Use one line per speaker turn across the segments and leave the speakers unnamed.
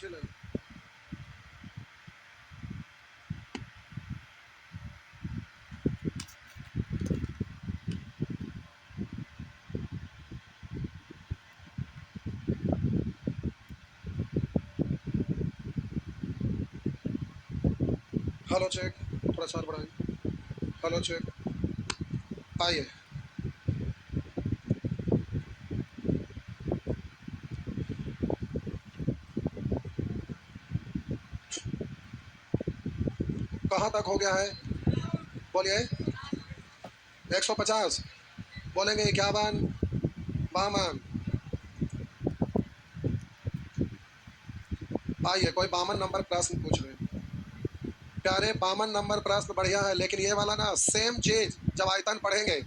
मुश्किल है। Hello check, थोड़ा सार बढ़ाइए। हेलो चेक, आइए। कहाँ तक हो गया है? बोलिए। 150 बोलेंगे। 51, 52। आइए, कोई 52 नंबर प्रश्न पूछ रहे हैं। प्यारे, 52 नंबर प्रश्न बढ़िया है, लेकिन ये वाला ना सेम चीज जब आयतन पढ़ेंगे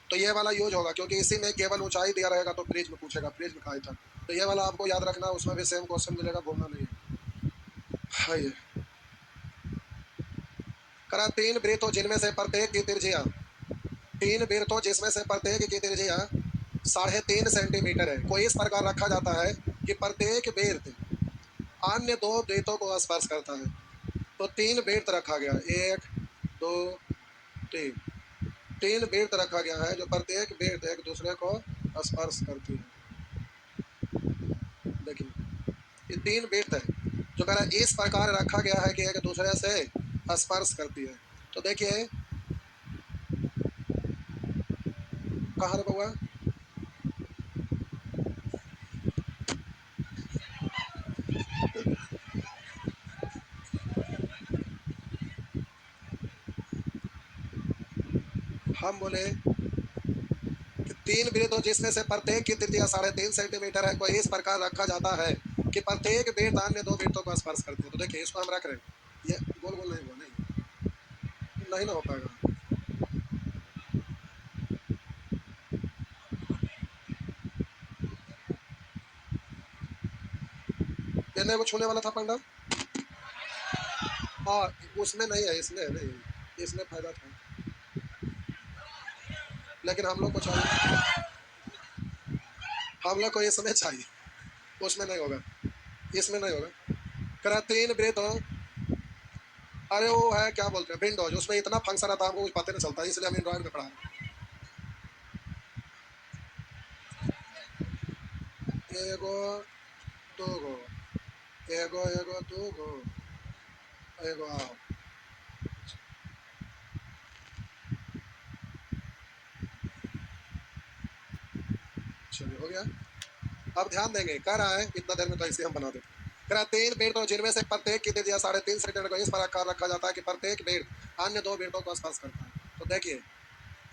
तो ये वाला यूज होगा, क्योंकि इसी में केवल ऊंचाई दिया रहेगा तो प्रिज्म में पूछेगा, प्रिज्म का आयतन। तो ये वाला आपको याद रखना, उसमें भी सेम क्वेश्चन मिलेगा, भूलना नहीं है। आइए। करा 3 वृत्त हो जिनमें से प्रत्येक की त्रिज्या 3 वृत्त हो जिसमें से प्रत्येक की त्रिज्या 3.5 सेंटीमीटर है। कोई इस प्रकार रखा जाता है कि प्रत्येक वृत्त अन्य 2 वृत्तों को स्पर्श करता है। तो 3 वृत्त रखा गया, 1 2 3। 3 वृत्त रखा गया है जो प्रत्येक वृत्त एक दूसरे को स्पर्श करती है। देखिए, ये 3 वृत्त है जो कह रहा है इस प्रकार रखा गया है कि एक दूसरे से स्पर्श करती है। तो देखिए, कहाँ रे बउआ? हम बोले कि 3 वृत्त हो जिसमें से प्रत्येक की त्रिज्या 3.5 सेंटीमीटर है। कोई इस प्रकार रखा जाता है कि प्रत्येक वृत्त अन्य 2 वृत्तों को स्पर्श करती है। तो देखिए, इसको हम रख रहे हैं। ये गोल गोल नहीं, वो नहीं ना हो पाएगा। ये नहीं, वो छूने वाला था पंडा। हाँ, उसमें नहीं है, इसमें नहीं, इसमें फायदा था, लेकिन हम लोग को चाहिए, हम लोग को इसमें चाहिए, उसमें नहीं होगा, इसमें नहीं होगा। करा 3 वृत्त हो। अरे वो है, क्या बोलते हैं, विंडोज, उसमें इतना फंक्शन आता है हमको कुछ पता नहीं चलता, इसलिए हम एंड्रॉइड में पढ़ा रहे हैं। एगो दो गो, एगो एगो दो गो, एगो आओ। चलिए, हो गया। अब ध्यान देंगे, कह रहा है इतना देर में तो ऐसे हम बना देते। कह रहा 3 वृत्त हो जिनमें से प्रत्येक की त्रिज्या 3.5 सेंटीमीटर को इस प्रकार रखा जाता है कि प्रत्येक वृत्त अन्य 2 वृत्तों को स्पर्श करता है। तो देखिए,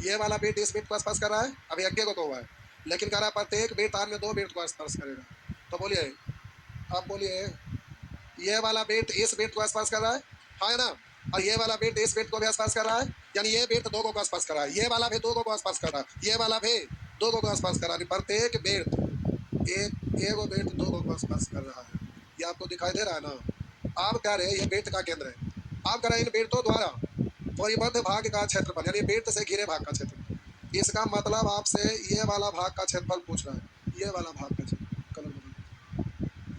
ये वाला वृत्त इस वृत्त को स्पर्श कर रहा है, अभी आगे को तो हुआ है, लेकिन कह रहा है प्रत्येक वृत्त अन्य 2 वृत्त को स्पर्श करेगा। तो बोलिए, आप बोलिए, ये वाला वृत्त इस वृत्त को स्पर्श कर रहा है ना? और ये वाला वृत्त इस वृत्त को भी स्पर्श कर रहा है, यानी ये वृत्त 2 को स्पर्श कर रहा है, ये वाला भी 2 को स्पर्श कर रहा है, ये वाला भी 2 को स्पर्श कर रहा है। प्रत्येक वृत्त एगो वृत्त 2 को स्पर्श कर रहा है। ये आपको दिखाई दे रहा है ना? आप कह रहे हैं ये वृत्त का केंद्र है। आप कह रहे हैं इन वृत्तों द्वारा परिबद्ध भाग का क्षेत्रफल, यानी वृत्त से घिरे भाग का क्षेत्रफल। इसका मतलब आपसे ये वाला भाग का क्षेत्रफल पूछ रहा है, ये वाला भाग का क्षेत्रफल, कलर बदल,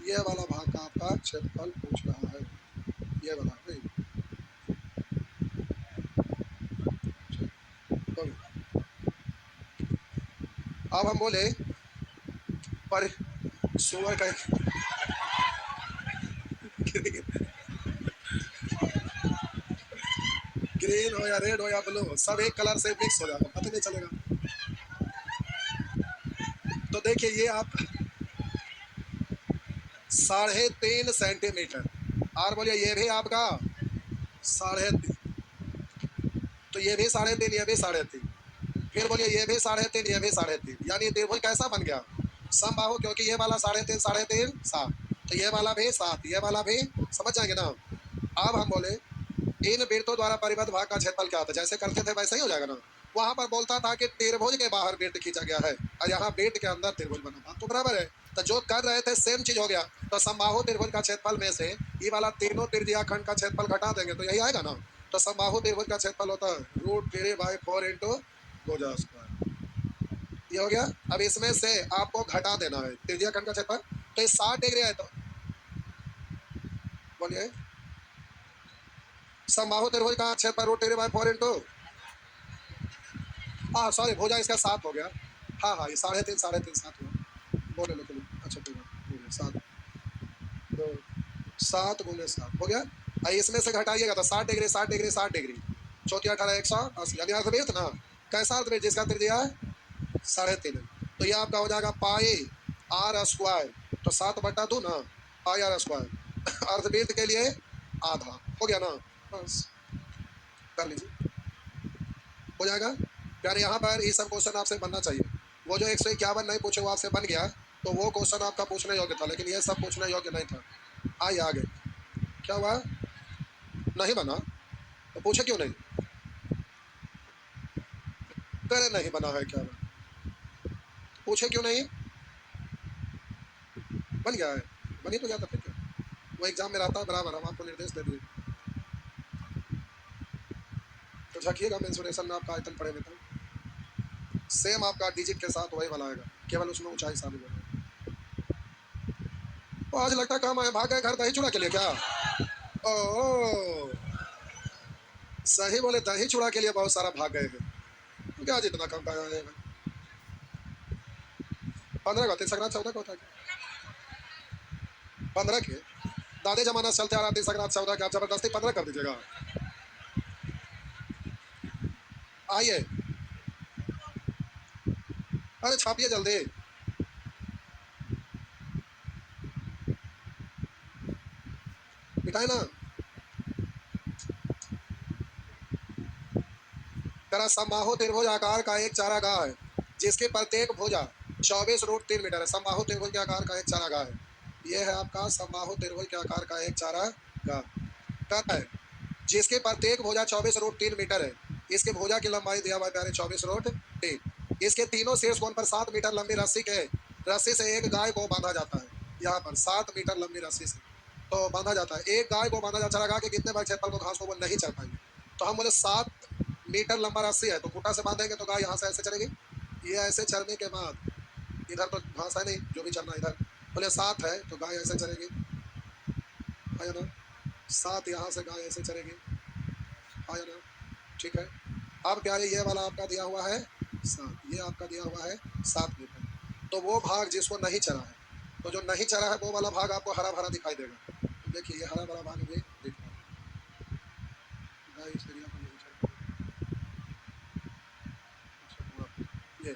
ये वाला भाग का आपका क्षेत्रफल पूछ रहा है, ये वाला नहीं। अब हम बोले पर सुअर का ग्रीन हो या रेड हो या ब्लू, सब एक कलर से मिक्स हो जाएगा, पता नहीं चलेगा। तो देखिए, ये आप 3.5 सेंटीमीटर, और बोलिए ये भी आपका 3.5, तो ये भी 3.5, ये भी 3.5, फिर बोलिए ये भी 3.5, ये भी 3.5, यानी त्रिभुज कैसा बन गया? समबाहु, क्योंकि ये वाला 3.5 3.5 7, तो ये वाला भी 7, ये वाला भी, समझ जाएंगे ना? अब हम बोले इन वृत्तों द्वारा परिबद्ध भाग का क्षेत्रफल क्या होता है, जैसे करते थे वैसे ही हो जाएगा ना? वहां पर बोलता था कि त्रिभुज के बाहर वृत्त खींचा गया है, और यहाँ वृत्त के अंदर त्रिभुज बना, बात तो बराबर है। तो जो कर रहे थे सेम चीज हो गया। तो समबाहु त्रिभुज का क्षेत्रफल में से ये वाला तीनों त्रिज्या खंड का क्षेत्रफल घटा देंगे तो यही आएगा ना? तो समबाहु त्रिभुज का क्षेत्रफल होता है √3/4 इंटू भुजा स्क्वायर। ये हो गया। अब इसमें से आपको घटा देना है त्रिज्या खंड का क्षेत्रफल। तो ये 60 डिग्री है, तो बोलिए समबाहु त्रिभुज का क्षेत्रफल रूट 3/4 इंटू सॉरी भुजा इसका 7 हो गया। हाँ हाँ ये 3.5 3.5 7 हुआ। बोले लो चलो अच्छा ठीक है 7 हो गया। इसमें से घटाइएगा तो 60 डिग्री 60 डिग्री 60 डिग्री, चौथी 18 180 यानी अर्थवृत्त ना। कैसा अर्थवृत्त जिसका त्रिज्या है 3.5, तो ये आपका हो जाएगा पाई आर स्क्वायर, तो 7/2 ना पाई आर स्क्वायर अर्थवृत्त के लिए आधा हो गया ना। बस कर लीजिए हो जाएगा यार। यहाँ पर ये सब क्वेश्चन आपसे बनना चाहिए। वो जो 151 नहीं पूछे वो आपसे बन गया, तो वो क्वेश्चन आपका पूछने योग्य था, लेकिन ये सब पूछने योग्य नहीं था। आइए आगे क्या हुआ, नहीं बना तो पूछे क्यों नहीं, करे नहीं बना है क्या पूछे क्यों नहीं, बन गया है, बनी तो जाता फिर क्या, वो एग्जाम में रहता है बराबर, हम आपको निर्देश दे दिए। तो झाँकिएगा मेंसुरेशन में आपका आयतन पड़े था, सेम आपका डिजिट के साथ वही वाला आएगा, केवल उसमें ऊंचाई शामिल होगा। तो आज लगता है काम आए, भाग गए घर दही चूड़ा के लिए क्या। ओ सही बोले, दही चूड़ा के लिए बहुत सारा भाग गए हैं, तो क्या आज इतना कम पाया जाएगा। 15 का 3 14 का होता है 15 के दादे जमाना से चलते आ रहा 3 14 के, आप जबरदस्ती 15 कर दीजिएगा। आइए अरे छापिए जल्दी, मिटाए ना। तरह समबाहु त्रिभुज आकार का एक चारागाह है जिसके प्रत्येक भुजा 24√3 मीटर है। समबाहु त्रिभुज के आकार का एक चारागाह है, यह है आपका समबाहु त्रिभुज के आकार का एक चारागाह है जिसके प्रत्येक भुजा 24√3 मीटर है। इसके भुजा की लंबाई दिया हुआ है 24√3। इसके तीनों शीर्ष कोण पर 7 मीटर लंबी रस्सी से एक गाय को बांधा जाता है। यहाँ पर 7 मीटर लंबी रस्सी से तो बांधा जाता है, एक गाय को बांधा जाता है। के कितने बार क्षेत्रफल को घास को वो नहीं चढ़ पाएंगे, तो हम बोले 7 मीटर लंबा रस्सी है तो खूंटा से बांधेंगे तो गाय यहाँ से ऐसे चलेगी, ये ऐसे चढ़ने के बाद इधर तो घास है नहीं, जो भी चलना इधर, बोले 7 है तो गाय ऐसे चलेगी, है ना 7, यहाँ से गाय ऐसे चलेगी, है ना ठीक है। अब प्यारे ये वाला आपका दिया हुआ है 7, ये आपका दिया हुआ है 7 मीटर, तो वो भाग जिसको नहीं चढ़ा है, तो जो नहीं चढ़ा है वो वाला भाग आपको हरा भरा दिखाई देगा। तो देखिए ये हरा भरा भाग भी दिख रहा है, गाय इस एरिया पर नहीं चढ़ पाई। ये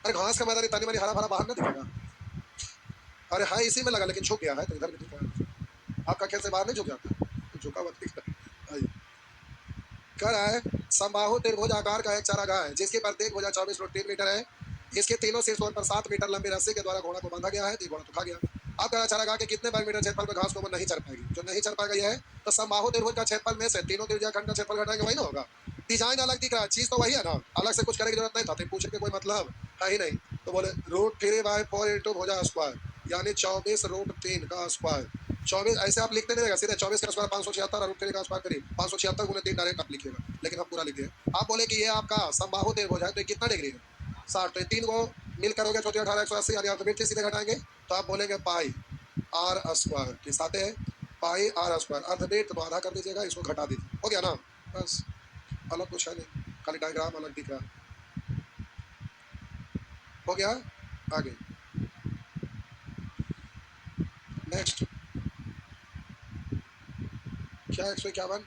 अरे घास का मैदान इतनी बड़ी हरा भरा बाहर ना दिखेगा, अरे है इसी में लगा लेकिन झुक गया है तो इधर भी दिख रहा है, आपका खेत से बाहर नहीं झुक जाता, तो झुका हुआ दिख रहा है। आइए कह रहा है समबाहु त्रिभुज आकार का एक चारागाह है जिसकी प्रत्येक भुजा 24√3 मीटर है। इसके तीनों शीर्षों पर 7 मीटर लंबी रस्सी के द्वारा घोड़ा को बांधा गया है, तो घोड़ा तो खा गया। अब कह रहा चारागाह के कितने वर्ग मीटर क्षेत्रफल पर घास को वो नहीं चढ़ पाएगी, जो नहीं चढ़ पाएगा यह है। तो समबाहु त्रिभुज का क्षेत्रफल में से तीनों त्रिज्या खंड का क्षेत्रफल घटाएंगे वही ना होगा, डिजाइन अलग दिख रहा है, चीज तो वही है ना, अलग से कुछ करने की जरूरत नहीं था, तो पूछने के कोई मतलब है ही नहीं। तो बोले √3/4 इंटू भुजा स्क्वायर यानी 24√3 का स्क्वायर, 24 ऐसे आप लिखते नहीं रहेगा, सीधे 24 का स्क्वायर 576 और √3 का स्क्वायर करिए 576 गुने 3 डायरेक्ट आप लिखिएगा, लेकिन हम पूरा लिखिए। आप बोले कि ये आपका समबाहु त्रिभुज है तो ये कितना डिग्री है 60, तो ये 3 को मिल करोगे 14 18 180 यानी अर्थवृत्त सीधे घटाएंगे तो आप बोलेंगे पाई आर स्क्वायर, किस आते हैं पाई आर स्क्वायर, अर्धवृत्त तो आधा कर दीजिएगा, इसको घटा दीजिए, हो गया ना। बस अलग कुछ है नहीं, खाली डायग्राम अलग दिख रहा है, हो गया। आगे नेक्स्ट क्या 151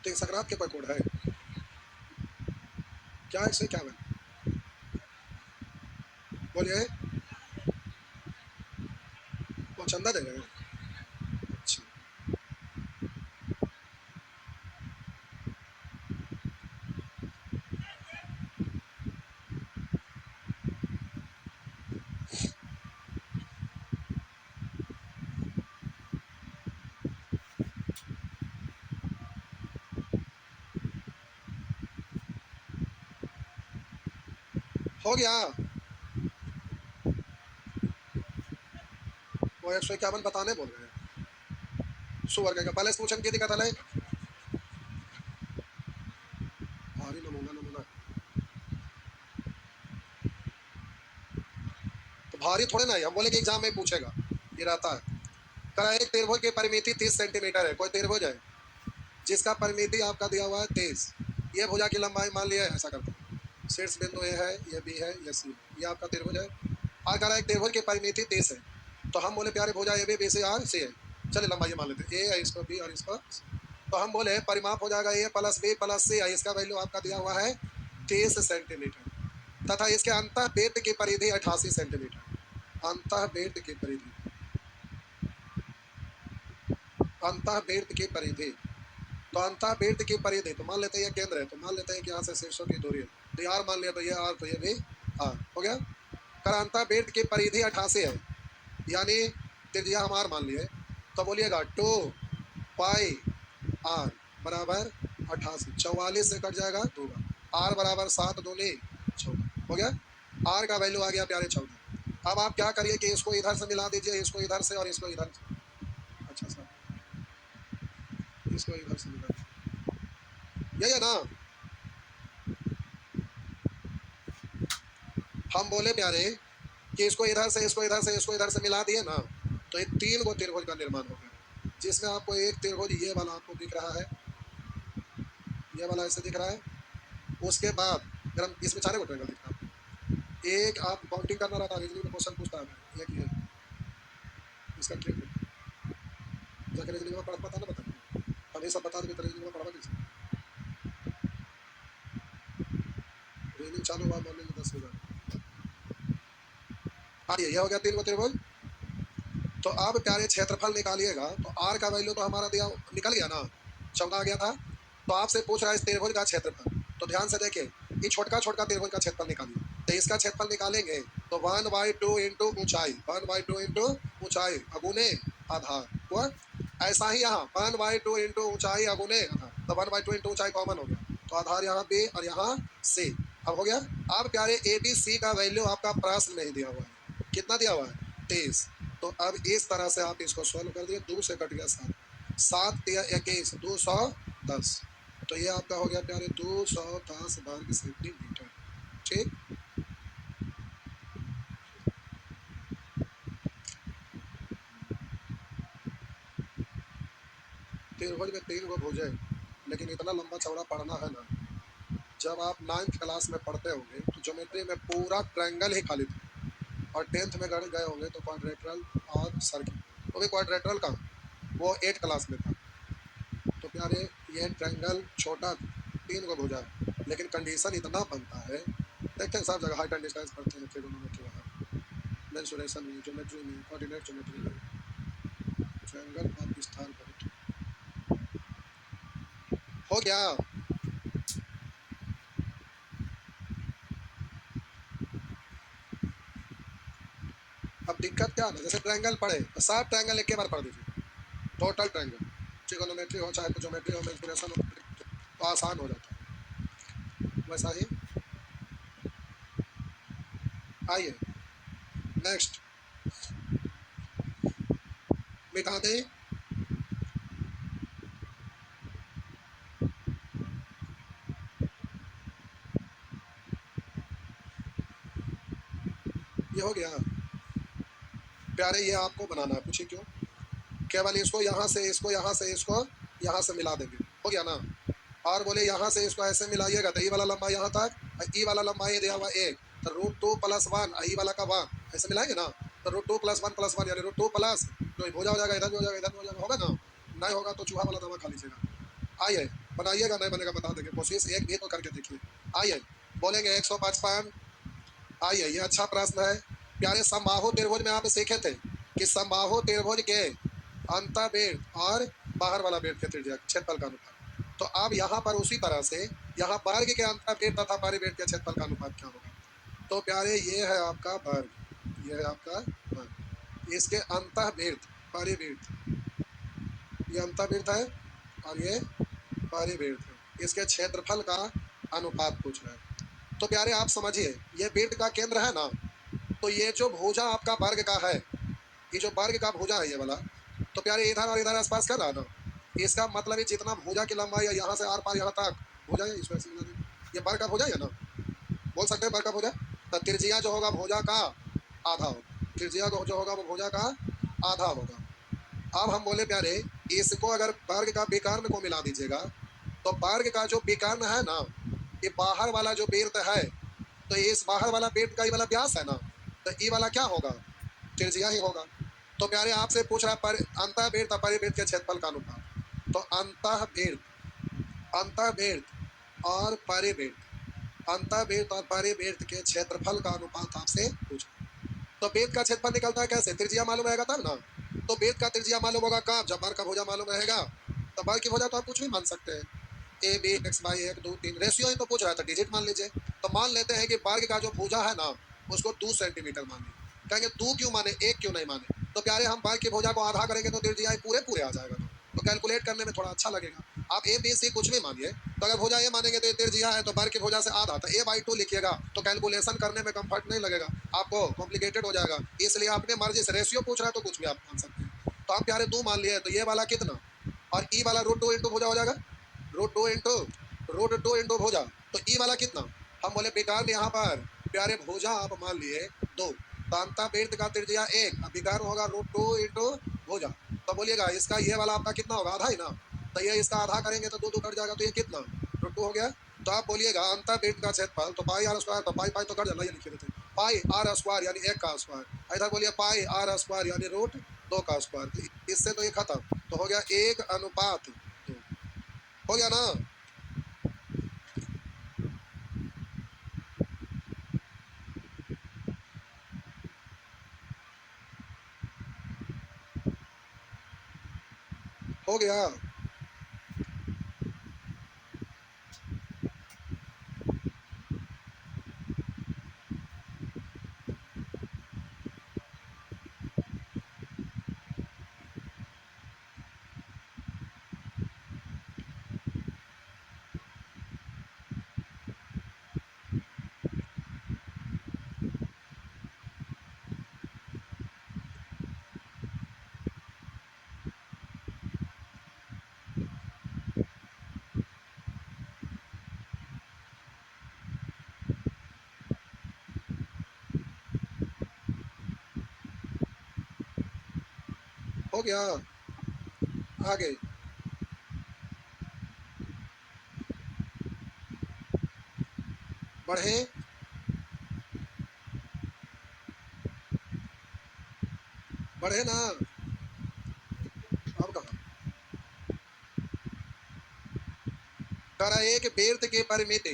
तीन संक्रांत के कोड है क्या 151 बोलिए, वो चंदा दे रहे हैं। अच्छा हो गया, वो 151 बताने बोल रहे हैं सुअर का पहले पूछन की दिक्कत है भारी नमूना नमूना, तो भारी थोड़े ना है, हम बोले कि एग्जाम में पूछेगा ये रहता है। करा एक त्रिभुज की परिमिति 30 सेंटीमीटर है। कोई त्रिभुज है जिसका परिमिति आपका दिया हुआ है 30। ये भुजा की लंबाई मान लिया है, ऐसा करते हैं। शीर्ष बिंदु ए है, ये बी है, ये सी है, ये आपका त्रिभुज है। और कह रहा है एक त्रिभुज की परिमिति 30 है। तो हम बोले प्यारे भुजा A B C R C है। चलिए लंबाई मान लेते हैं, ए है इसको बी और इसको। तो हम बोले परिमाप हो जाएगा ए प्लस बी प्लस सी है। इसका वैल्यू आपका दिया हुआ है 30 सेंटीमीटर तथा इसके अंतः वृत्त की परिधि 88 सेंटीमीटर। अंतः वृत्त की परिधि, अंतः वृत्त की परिधि। तो अंतः वृत्त की परिधि तो मान लेते हैं ये केंद्र है, तो मान लेते हैं कि यहाँ से शीर्षों की दूरी है। तो ये आर मान लिया, तो ये आर, तो ये भी आर हो गया। कर अंतः वृत्त की परिधि 88 है, यानी त्रिज्या हम आर मान लिए। तो बोलिएगा 2 पाई आर बराबर 88। 44 से कट जाएगा 2 बार। आर बराबर 7 दूनी 14 हो गया। आर का वैल्यू आ गया प्यारे 14। अब आप क्या करिए कि इसको इधर से मिला दीजिए, इसको इधर से और इसको इधर से। अच्छा सर, इसको इधर से मिला दीजिए, यही है ना। हम बोले प्यारे कि इसको इधर से, इसको इधर से, इसको इधर से मिला दिए ना, तो ये 3 गो त्रिभुज का निर्माण हो गया। जिसमें आपको एक त्रिभुज ये वाला आपको दिख रहा है, ये वाला ऐसे दिख रहा है। उसके बाद अगर हम इसमें 4 गो ट्रायंगल दिख रहा है। एक आप काउंटिंग करना रहता है, रीजनिंग में क्वेश्चन पूछता है, एक ये इसका ट्रिक जाकर रीजनिंग में पता ना बता, हम ये सब बता देंगे तो रीजनिंग में पढ़ा कैसे। रीजनिंग चालू हुआ मॉर्निंग में 10 बजे। हाँ ये हो गया 3 गो त्रिभुज। तो अब प्यारे क्षेत्रफल निकालिएगा, तो आर का वैल्यू तो हमारा दिया निकल गया ना, 14 आ गया था। तो आपसे पूछ रहा है इस त्रिभुज का क्षेत्रफल। तो ध्यान से देखिए, ये छोटका छोटका त्रिभुज का क्षेत्रफल निकालिए। तो इसका क्षेत्रफल निकालेंगे तो 1/2 इंटू ऊंचाई, 1/2 इंटू ऊंचाई अगुने आधार हुआ। ऐसा ही यहाँ 1/2 इंटू ऊंचाई अगुने आधार, तो 1/2 इंटू ऊंचाई कॉमन हो गया, तो आधार यहाँ बी और यहाँ सी। अब हो गया। अब प्यारे ए बी सी का वैल्यू आपका प्रश्न नहीं दिया हुआ है, कितना दिया हुआ है 23। तो अब इस तरह से आप इसको सॉल्व कर दिए। 2 से कट गया 7, 7 तिया 21, 210। तो ये आपका हो गया प्यारे 210 वर्ग सेंटीमीटर। ठीक, त्रिभुज में 3 गो भुज है, लेकिन इतना लंबा चौड़ा पढ़ना है ना। जब आप 9th क्लास में पढ़ते होंगे तो ज्योमेट्री में पूरा ट्रायंगल ही खाली था, और 10th में गए होंगे तो क्वाड्रेटरल और सर्किल, वो भी क्वाड्रेटरल का वो 8 क्लास में था। तो प्यारे ये ट्रायंगल छोटा 3 गो भुजा है, लेकिन कंडीशन इतना बनता है। देखते हैं सब जगह हाइट एंड डिस्टेंस पढ़ते हैं, ट्रिगोनोमेट्री वहाँ, मेंसुरेशन में, ज्योमेट्री में, कोऑर्डिनेट ज्योमेट्री में, ट्रायंगल का विस्तार बहुत हो गया। अब दिक्कत क्या है, जैसे ट्रायंगल पढ़े तो सब ट्रायंगल एक बार पढ़ दीजिए, टोटल ट्रायंगल, ट्रिगोनोमेट्री हो चाहे ज्योमेट्री हो, मेंसुरेशन हो, तो आसान हो जाता है। वैसा ही आइए नेक्स्ट मिटा दें। ये हो गया प्यारे, ये आपको बनाना है, पूछिए क्यों। केवल इसको यहाँ से, इसको यहाँ से, इसको यहाँ से मिला देंगे, हो गया ना। और बोले यहाँ से इसको ऐसे मिलाइएगा तो ई वाला लंबा यहाँ तक, ई वाला लंबा ये दिया हुआ 1, तो √2 + 1, ई वाला का 1, ऐसे मिलाएंगे ना। तो √2 + 1 + 1 यानी √2 प्लस, तो हो जाएगा, इधर भी हो जाएगा, इधर भी हो जाएगा, होगा ना। नहीं होगा तो चूहा वाला दवा खा लीजिएगा। आइए बनाइएगा, नहीं बनेगा बता देंगे, कोशिश एक भी तो करके देखिए। आइए बोलेंगे 155। आइए ये अच्छा प्रश्न है प्यारे। समबाहु त्रिभुज में आप सीखे थे कि समबाहु त्रिभुज के अंतःवृत्त और बाहर वाला वृत्त के त्रिज्या क्षेत्रफल का अनुपात। तो अब यहाँ पर उसी तरह से यहाँ वर्ग के अंतःवृत्त तथा परिवृत्त के क्षेत्रफल का अनुपात क्या होगा। तो प्यारे ये है आपका वर्ग, ये है आपका वर्ग, इसके अंतःवृत्त परिवृत्त, ये अंतःवृत्त है और ये परिवृत्त है, इसके क्षेत्रफल का अनुपात पूछ रहा है। तो प्यारे आप समझिए, ये वृत्त का केंद्र है ना, तो ये जो भुजा आपका वर्ग का है, ये जो वर्ग का भुजा है ये वाला, तो प्यारे इधर और इधर आसपास कर रहा ना, इसका मतलब ये जितना भुजा की लंबाई है यहाँ से आर पार यहाँ तक भुजा है, इसको ऐसे मिला दें, ये वर्ग का भुजा है ना, बोल सकते हैं वर्ग का भुजा। तो त्रिज्या जो होगा भुजा का आधा होगा, त्रिज्या जो होगा वो भुजा का आधा होगा। अब हम बोले प्यारे, इसको अगर वर्ग का विकर्ण को मिला दीजिएगा, तो वर्ग का जो विकर्ण है ना, ये बाहर वाला जो वृत्त है, तो इस बाहर वाला वृत्त का ये वाला व्यास है ना, तो ये वाला क्या होगा, त्रिज्या ही होगा। तो प्यारे आपसे पूछ रहा पर अंतःवृत्त और परिवृत्त के क्षेत्रफल का अनुपात। तो अंतःवृत्त और परिवृत्त, अंतःवृत्त और परिवृत्त के क्षेत्रफल का अनुपात आपसे पूछा। तो वृत्त का क्षेत्रफल निकलता है कैसे, त्रिज्या मालूम रहेगा तब ना। तो वृत्त का त्रिज्या मालूम होगा कब, जब वर्ग का भुजा मालूम रहेगा। तो वर्ग की भुजा तो आप कुछ भी मान सकते हैं, A B X Y 1 2 3, ratio ही तो पूछ रहा था, डिजिट मान लीजिए। तो मान लेते हैं कि वर्ग का जो भुजा है ना, उसको 2 सेंटीमीटर मान लीजिए। कहेंगे 2 क्यों माने, 1 क्यों नहीं माने। तो प्यारे हम वर्ग की भुजा को आधा करेंगे तो त्रिज्या पूरे पूरे आ जाएगा, तो कैलकुलेट करने में थोड़ा अच्छा लगेगा। आप ए बी सी कुछ भी मानिए, तो अगर भुजा ए मानेंगे तो ये त्रिज्या है, तो वर्ग की भुजा से आधा, तो a/2 लिखिएगा, तो कैलकुलेशन करने में कंफर्ट नहीं लगेगा आपको, कॉम्प्लिकेटेड हो जाएगा। इसलिए अपने मर्जी से, रेशियो पूछ रहा है तो कुछ भी आप मान सकते हैं। तो आप प्यारे 2 मान लिए, तो ये वाला कितना, और ई वाला √2 इंटू भुजा हो जाएगा, √2 इंटू भुजा। तो ई वाला कितना, हम बोले विकर्ण यहाँ पर प्यारे भुजा आप मान लिए 2, तो अंतःवृत्त का त्रिज्या 1, विकर्ण होगा √2 इंटू भुजा। तो बोलिएगा इसका ये वाला आपका कितना होगा, आधा ही ना। तो ये इसका आधा करेंगे तो 2 2 कट जाएगा, तो ये कितना √2 हो गया। तो आप बोलिएगा अंतःवृत्त का क्षेत्रफल, तो पाई आर स्क्वायर, तो पाई पाई तो कट जाना, ये लिखे देते पाई आर स्क्वायर यानी 1 का स्क्वायर, इधर बोलिए पाई आर स्क्वायर यानी √2 का स्क्वायर। तो इससे तो ये खत्म, तो हो गया 1:2, हो गया ना। हो गया। हो गया। आगे बढ़े, बढ़े ना। अब कहा करा, एक वृत्त की परिमिति,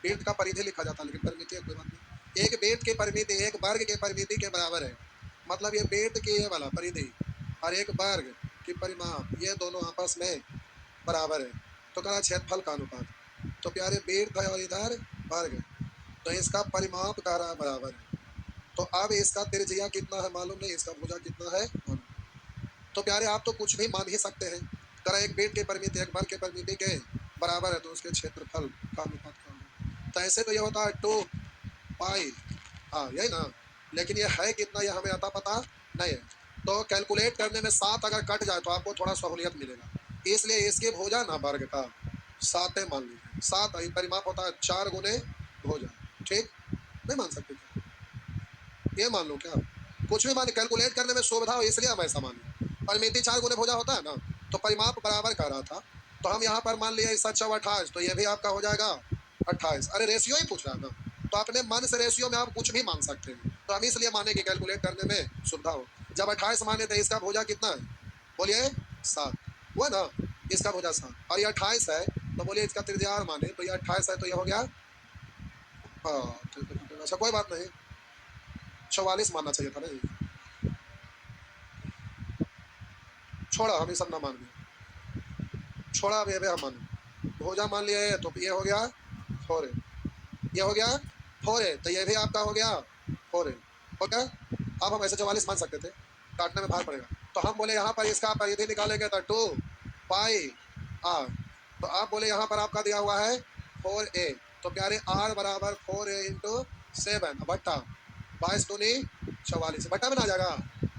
वृत्त का परिधि लिखा जाता है लेकिन परिमिति है कोई बात नहीं। एक वृत्त की परिमिति एक वर्ग के परिमिति के बराबर है, मतलब ये वृत्त की ये वाला परिधि और एक वर्ग की परिमाप, ये दोनों आपस में बराबर है। तो करा क्षेत्रफल का अनुपात। तो प्यारे वृत्त है और इधर वर्ग है, तो इसका परिमाप करा बराबर है। तो अब इसका त्रिज्या कितना है मालूम नहीं, इसका भुजा कितना है मालूम। तो प्यारे आप तो कुछ भी मान ही सकते हैं। करा एक वृत्त की परिमिति एक वर्ग की परिमिति के बराबर है, तो उसके क्षेत्रफल का अनुपात का होगा। तो ऐसे तो ये होता है 2 पाई, हाँ यही ना। लेकिन ये है कितना, ये हमें आता पता नहीं है। तो कैलकुलेट करने में 7 अगर कट जाए तो आपको थोड़ा सहूलियत मिलेगा, इसलिए इसके भुजा ना वर्ग का 7 मान लीजिए। 7 परिमाप होता है 4 गुने भुजा, ठीक। नहीं मान सकते क्या, ये मान लो क्या, कुछ भी मान, कैलकुलेट करने में सुविधा हो इसलिए हम ऐसा माने। परिमिति 4 गुने भुजा होता है ना, तो परिमाप बराबर कर रहा था, तो हम यहाँ पर मान लिए 7 × 28, तो ये भी आपका हो जाएगा 28। अरे रेशियो ही पूछ रहा है ना, तो अपने मन से रेशियो में आप कुछ भी मान सकते हैं, तो हम इसलिए माने कि कैलकुलेट करने में सुविधा हो। जब 28 माने तो इसका भुजा कितना है, बोलिए 7 हुआ ना, इसका भुजा 7 और ये 28 है, तो बोलिए इसका त्रिज्या r माने, तो ये 28 है, तो ये हो गया, हाँ अच्छा कोई बात नहीं, 44 मानना चाहिए था ना। छोड़ा, हम ये सब ना मान लिया, छोड़ा, अब ये हम मान भुजा मान लिया है, तो ये हो गया 4a, ये हो गया 4a, तो ये भी आपका हो गया 4a, हो गया। अब हम ऐसे 44 मान सकते थे, काटने में भार पड़ेगा, तो हम बोले यहाँ पर इसका परिधि निकालेंगे तो 2 पाई r, तो आप बोले यहाँ पर आपका दिया हुआ है 4a, तो प्यारे r बराबर 4a इंटू 7 बट्टा 22 दूनी 44, बट्टा में ना आ जाएगा,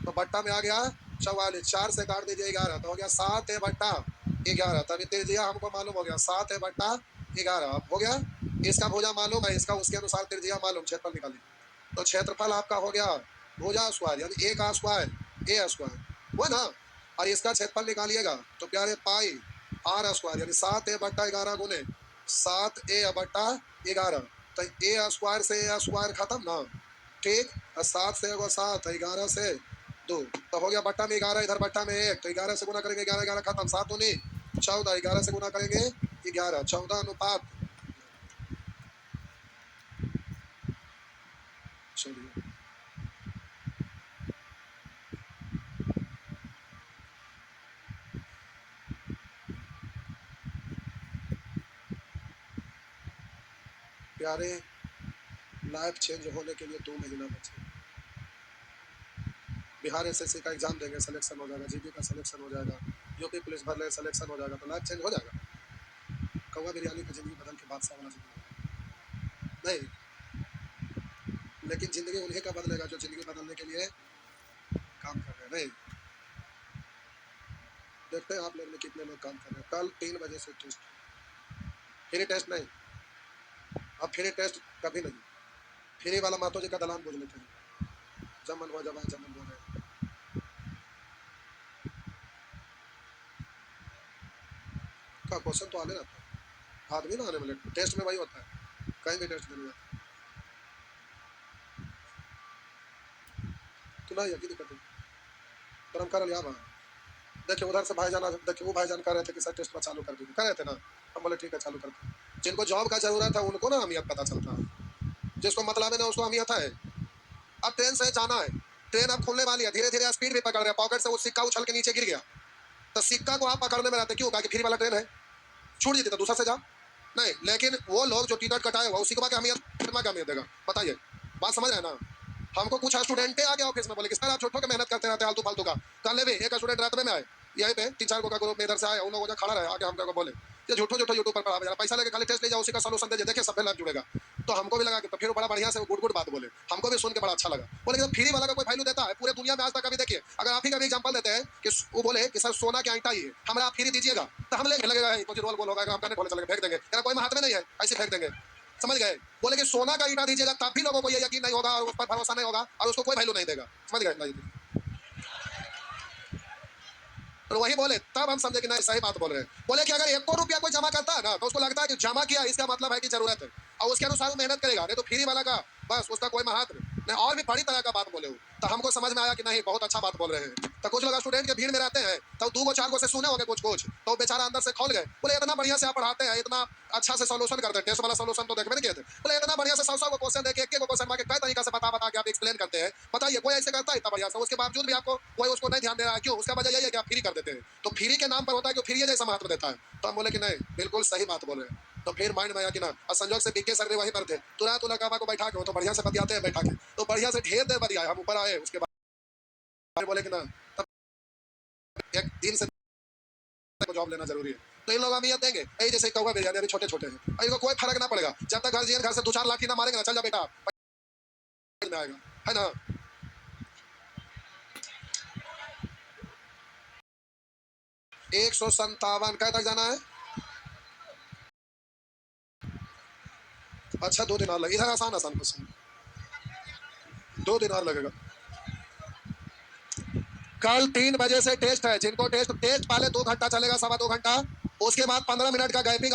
तो बट्टा में आ गया 44, 4 से काट दीजिए 11, तो हो गया 7a/11। तभी त्रिज्या हमको मालूम हो गया 7a/11 हो गया। इसका भुजा मालूम है, इसका उसके अनुसार त्रिज्या मालूम, क्षेत्रफल निकालिए। तो क्षेत्रफल आपका हो गया भुजा स्क्वायर यानी a का स्क्वायर a स्क्वायर हुआ ना। और इसका क्षेत्रफल निकालिएगा तो प्यारे पाई आर स्क्वायर यानी 7a बट्टा 11 गुने 7a/11। तो ए स्क्वायर से ए स्क्वायर खत्म ना, ठीक। और 7 से 7, 11 से 2, तो हो गया बट्टा में 11, इधर बट्टा में 1, तो 11 से गुना करेंगे 11 11 खत्म, 7 दूनी 14, 11 से गुना करेंगे 11, 14 अनुपात। चलिए प्यारे, लाइफ चेंज होने के लिए 2 महीना बचे। बिहार एसएससी का एग्जाम देंगे, सिलेक्शन हो जाएगा, जीपी का सिलेक्शन हो जाएगा, यूपी पुलिस भर ले सिलेक्शन हो जाएगा, तो लाइफ चेंज हो जाएगा। कौवा बिरयानी की जिंदगी बदल के बादशाह वाला जिंदगी नहीं, लेकिन जिंदगी उन्हीं का बदलेगा जो जिंदगी बदलने के लिए काम कर रहे हैं। नहीं, देखते हैं आप लोग में कितने लोग काम कर रहे हैं। कल 3 बजे से टेस्ट, फ्री टेस्ट नहीं, अब फ्री टेस्ट कभी नहीं। फ्री वाला मातो जी का दलान बोझ लेते हैं, जमन हुआ जब जमन हो रहे का क्वेश्चन तो आने रहता है, आदमी ना आने वाले टेस्ट में वही होता है, कहीं भी टेस्ट देने जाता तो ना यही दिक्कत है। पर हम कर लिया बात, देखिए उधर से भाईजान, देखिए वो भाईजान कह रहे थे कि सर टेस्ट में चालू कर दीजिए, कह रहे थे ना, हम बोले ठीक है चालू करते हैं। जिनको जॉब का जरूरत है उनको ना अहमियत पता चलता है, जिसको मतलब है ना उसको अहमियत है। अब ट्रेन से जाना है, ट्रेन अब खुलने वाली है, धीरे धीरे स्पीड भी पकड़ रहे हैं, पॉकेट से वो सिक्का उछल के नीचे गिर गया, तो सिक्का को आप पकड़ने में रहते क्यों, कहा कि फ्री वाला ट्रेन है, छूट जीते तो दूसरा से जाओ। नहीं, लेकिन वो लोग जो टिकट कटाए हुआ उसी के बाद अहमियत देगा, बताइए, बात समझ रहे हैं ना। हमको कुछ स्टूडेंटे आ गया ऑफिस में, बोले कि सर आप छोटो के मेहनत करते रहते आलतू फालतू का। कल भी एक स्टूडेंट रात में आए, यहीं पे 3-4 का ग्रुप में इधर से आए, उन लोगों ने खड़ा रहे आगे, हमको बोले कि झूठो झूठो यूट्यूब पर पढ़ा, पैसा लेके खाली टेस्ट ले जाओ, उसी का सोल्यूशन दे, देखिए सब पे लाइफ जुड़ेगा। तो हमको भी लगा कि तो फिर बड़ा बढ़िया से गुड गुड बात बोले, हमको भी सुन के बड़ा अच्छा लगा। बोले कि फ्री वाला का कोई वैल्यू देता है पूरे दुनिया में आज तक? अभी देखिए, अगर आप ही का भी एग्जांपल देते हैं कि वो बोले कि सर सोना के आईटा ही है, हमारा आप फ्री दीजिएगा, तो हम लेके लगेगा कुछ रोल बोल होगा, हम कहने बोले चलेंगे, फेंक देंगे, यार कोई हाथ में नहीं है, ऐसे फेंक देंगे, समझ गए। बोले कि सोना का ईटा दीजिएगा, तब भी लोगों को ये यकीन नहीं होगा और उस पर भरोसा नहीं होगा और उसको कोई वैल्यू नहीं देगा, समझ गए। तो वही बोले, तब हम समझे कि नहीं सही बात बोल रहे हैं। बोले कि अगर 1 रुपया कोई जमा करता है ना, तो उसको लगता है कि जमा किया, इसका मतलब है कि जरूरत है, और उसके अनुसार वो मेहनत करेगा, नहीं तो फ्री वाला का बस उसका कोई महत्व नहीं। और भी बड़ी तरह का बात बोले हो, तो हमको समझ में आया कि नहीं बहुत अच्छा बात बोल रहे हैं। तो कुछ लोग स्टूडेंट के भीड़ में रहते हैं, तो 2-4 से सुने होंगे कुछ कुछ, तो बेचारा अंदर से खोल गए, बोले इतना बढ़िया से आप पढ़ाते हैं, इतना अच्छा से सोल्यूशन करते हैं, टेस्ट वाला सोल्यूशन तो देखने किए थे, बोले इतना बढ़िया से 100 क्वेश्चन देके एक क्वेश्चन मार्क कई तरीका से बता कि आप एक्सप्लेन करते हैं, बताइए कोई ऐसे करता है इतना बढ़िया से, उसके बावजूद भी आपको कोई उसको नहीं ध्यान दे रहा है, क्यों? उसका वजह यही है कि आप फ्री कर देते हैं, तो फ्री के नाम पर होता है कि फ्री जैसा महत्व देता है। तो हम बोले कि नहीं बिल्कुल सही बात बोल रहे हैं। तो फिर माइंड में आया कि ना, और संजोग से बीके सर भी वहीं पर थे, तुरंत लड़का को बैठा के तो बढ़िया से बतियाते हैं बैठा के, तो बढ़िया से ढेर देर बतियाए, हम ऊपर आए, उसके बाद बोले कि ना तब एक दिन से जॉब लेना जरूरी है, तो इन लोग अहमियत देंगे, यही जैसे कौवा बिरयानी अभी छोटे छोटे हैं, इनको कोई फर्क ना पड़ेगा, जब तक घर से 2-4 लाठी ना मारेंगे ना, चल जा बेटा में आएगा, है ना। 157 क्या तक जाना है? अच्छा 2 दिन और लगे, इधर आसान आसान क्वेश्चन, 2 दिन और लगेगा। कल 3 बजे से टेस्ट है, जिनको टेस्ट पहले 2 घंटा चलेगा, 2.25 घंटा, उसके बाद 15 मिनट का गैपिंग।